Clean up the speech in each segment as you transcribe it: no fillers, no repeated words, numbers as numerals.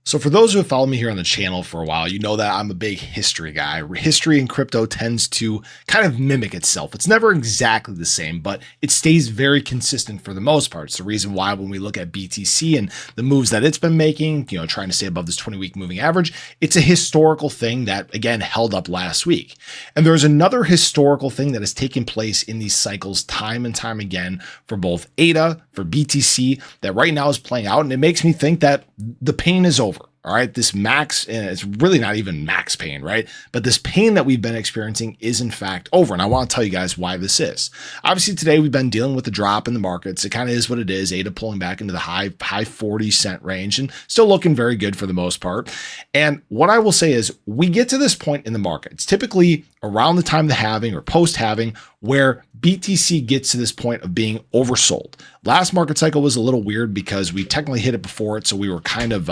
So for those who have followed me here on the channel for a while, you know that I'm a big history guy. History in crypto tends to kind of mimic itself. It's never exactly the same, but it stays very consistent for the most part. It's the reason why when we look at BTC and the moves that it's been making, trying to stay above this 20-week moving average, it's a historical thing that, again, held up last week. And there's another historical thing that has taken place in these cycles time and time again for both ADA, for BTC, that right now is playing out. And it makes me think that the pain is over. All right, this max, and it's really not even max pain, right? But this pain that we've been experiencing is in fact over. And I want to tell you guys why this is. Obviously, today we've been dealing with the drop in the markets. It kind of is what it is. ADA pulling back into the high 40-cent range and still looking very good for the most part. And what I will say is we get to this point in the market. It's typically around the time of the halving or post halving where BTC gets to this point of being oversold. Last market cycle was a little weird because we technically hit it before it. So we were kind of,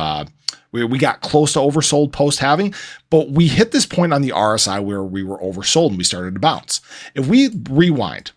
we got close to oversold post halving, but we hit this point on the RSI where we were oversold and we started to bounce. If we rewind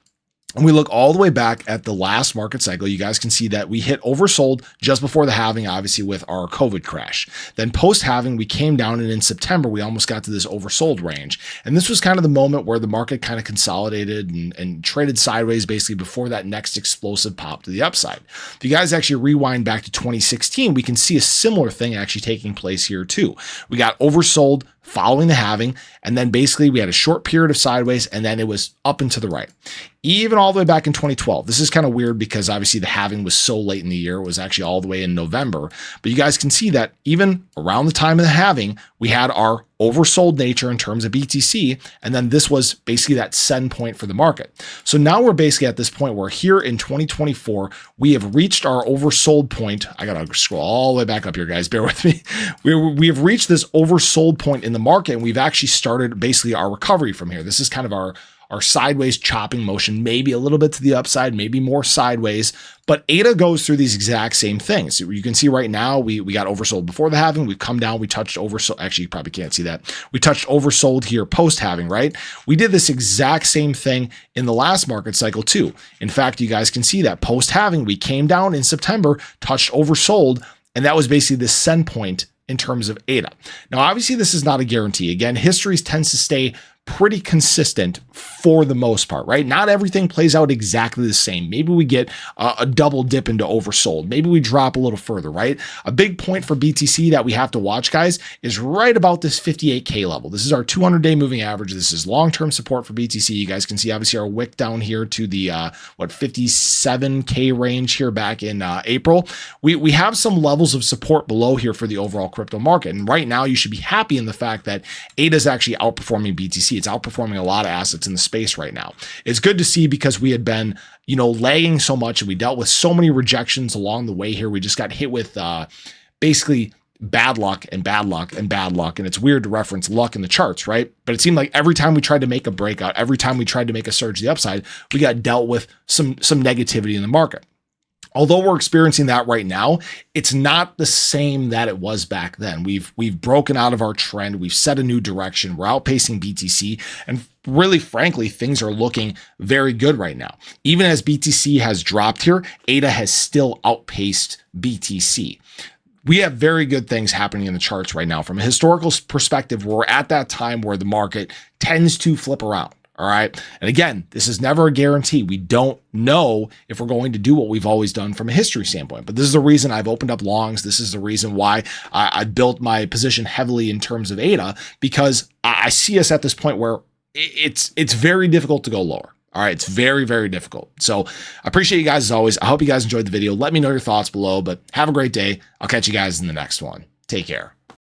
and we look all the way back at the last market cycle, you guys can see that we hit oversold just before the halving, obviously with our COVID crash. Then post halving, we came down, and in September, we almost got to this oversold range. And this was kind of the moment where the market kind of consolidated and traded sideways basically before that next explosive pop to the upside. If you guys actually rewind back to 2016, we can see a similar thing actually taking place here too. We got oversold following the halving, and then basically we had a short period of sideways, and then it was up and to the right. Even all the way back in 2012. This is kind of weird because obviously the halving was so late in the year. It was actually all the way in November. But you guys can see that even around the time of the halving, we had our oversold nature in terms of BTC. And then this was basically that send point for the market. So now we're basically at this point where here in 2024, we have reached our oversold point. I got to scroll all the way back up here, guys. Bear with me. We have reached this oversold point in the market, and we've actually started basically our recovery from here. This is kind of our sideways chopping motion, maybe a little bit to the upside, maybe more sideways, but ADA goes through these exact same things. So you can see right now, we got oversold before the halving, we've come down, we touched oversold. Actually, you probably can't see that. We touched oversold here post halving, right? We did this exact same thing in the last market cycle too. In fact, you guys can see that post halving, we came down in September, touched oversold, and that was basically the send point in terms of ADA. Now, obviously, this is not a guarantee. Again, history tends to stay pretty consistent for the most part, right? Not everything plays out exactly the same. Maybe we get a double dip into oversold. Maybe we drop a little further, right? A big point for BTC that we have to watch, guys, is right about this 58K level. This is our 200-day moving average. This is long-term support for BTC. You guys can see obviously our wick down here to the 57K range here back in April. We have some levels of support below here for the overall crypto market. And right now you should be happy in the fact that ADA is actually outperforming BTC. It's outperforming a lot of assets in the space right now. It's good to see because we had been, lagging so much and we dealt with so many rejections along the way here. We just got hit with basically bad luck and bad luck and bad luck. And it's weird to reference luck in the charts, right? But it seemed like every time we tried to make a breakout, every time we tried to make a surge to the upside, we got dealt with some negativity in the market. Although we're experiencing that right now, it's not the same that it was back then. We've broken out of our trend. We've set a new direction. We're outpacing BTC. And really, frankly, things are looking very good right now. Even as BTC has dropped here, ADA has still outpaced BTC. We have very good things happening in the charts right now. From a historical perspective, we're at that time where the market tends to flip around. All right. And again, this is never a guarantee. We don't know if we're going to do what we've always done from a history standpoint. But this is the reason I've opened up longs. This is the reason why I built my position heavily in terms of ADA, because I see us at this point where it's very difficult to go lower. All right. It's very, very difficult. So I appreciate you guys as always. I hope you guys enjoyed the video. Let me know your thoughts below, but have a great day. I'll catch you guys in the next one. Take care.